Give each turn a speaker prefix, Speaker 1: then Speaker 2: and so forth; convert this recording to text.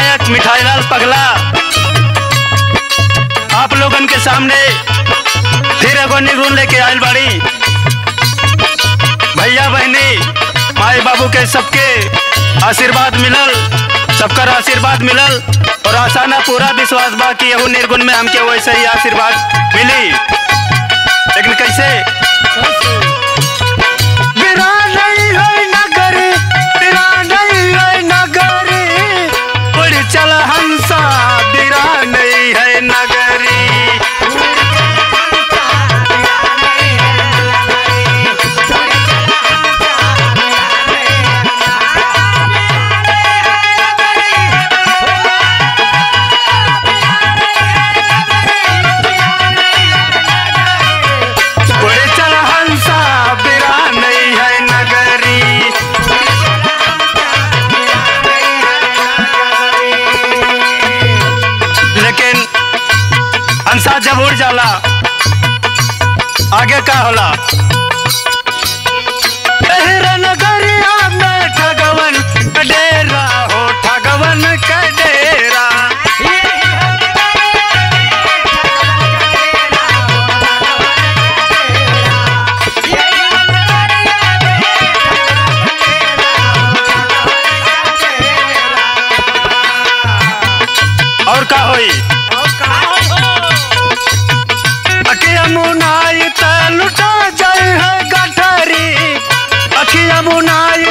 Speaker 1: गायक मिठाई लाल पगला आप लोगन के सामने फिर एगो निर्गुण लेके आयल बाड़ी। भैया बहनी माई बाबू के सबके आशीर्वाद मिलल, सबकर आशीर्वाद मिलल और आशा ना पूरा विश्वास बा कि यहू निर्गुण में हमके वैसे ही आशीर्वाद मिली। लेकिन कैसे चल हंसा बिरा नहीं है नगरी। चल हंसा बिरा नहीं है नगरी। लेकिन हंसा जब उड़ जाला आगे का होला। नगरिया में ठगवन का डेरा हो, ठगवन का डेरा। और का होई अखिया मुनाई त लुटा जाए है गठरी, अखिया मुनाई